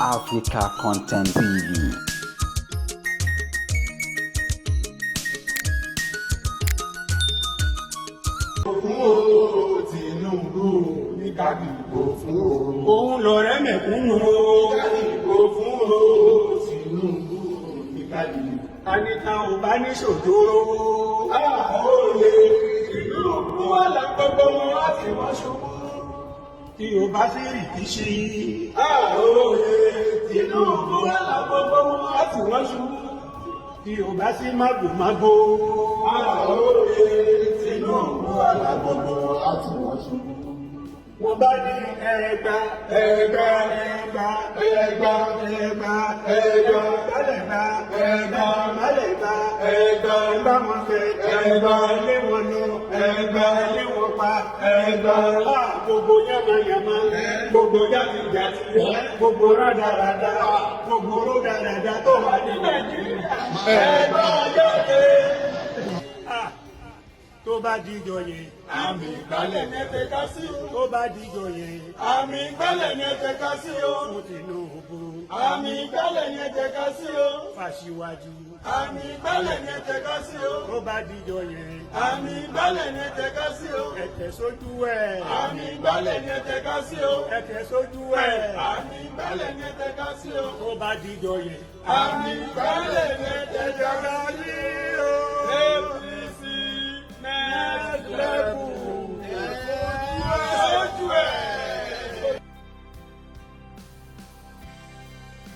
Africa Content TV. Tinubu ní ká dìbò fún o. Òun lọ̀rẹ́ mẹ̀kúnnù o. Ká dìbò fún o. Tinubu ní ká dìbò. Àníta ò bá ní ṣòjóró. Àhóòlè Tinubu wà lágbọ́gbọ́ wọn láti wọ́n ṣubú. Tí o bá sí rìkíṣí. Àhóòlè Tinubu wà lágbọ́gbọ́ wọn láti wọ́n ṣubú. Tí o bá sí mágòmágó. Àhóòlè Tinubu wà lágbọ́gbọ́ wọn láti wọ́n ṣubú. Wọ́n bá ní ẹgbà málẹ̀gbà ẹgbà wọn fẹ́ ẹgbà ilé wọn lọ ẹgbà ilé wọn pa ẹgbà gbogbo yamayama gbogbo jàtijàti gbogbo rádaràdà gbogbo ródaràdà tó wà ní Nàìjíríà ẹgbà jáde. Tó bá dijọ yẹn. Àmì ìgbálẹ̀ ní ẹ̀fẹ̀ ká sí o. Tó bá dijọ yẹn. Àmì ìgbálẹ̀ ní ẹ̀fẹ̀ ká sí o. Fún Tinubu. Àmì ìgbálẹ̀ ní ẹ̀fẹ̀ ká sí o. Fàṣíwájú. Àmì ìgbálẹ̀ ní ẹ̀fẹ̀ ká sí o. Tó bá dijọ yẹn. Àmì ìgbálẹ̀ ní ẹ̀fẹ̀ ká sí o. Ẹ̀tẹ̀ sójú ẹ̀. Àmì ìgbálẹ̀ ní ẹ̀fẹ̀ ká sí o. Ẹ̀tẹ̀ sójú ẹ̀. Àmì ìgbálẹ̀ ní ẹ̀fẹ̀ ká sí o. Tó bá dijọ yẹn. Àmì ìgbálẹ̀ ní ẹ̀fẹ̀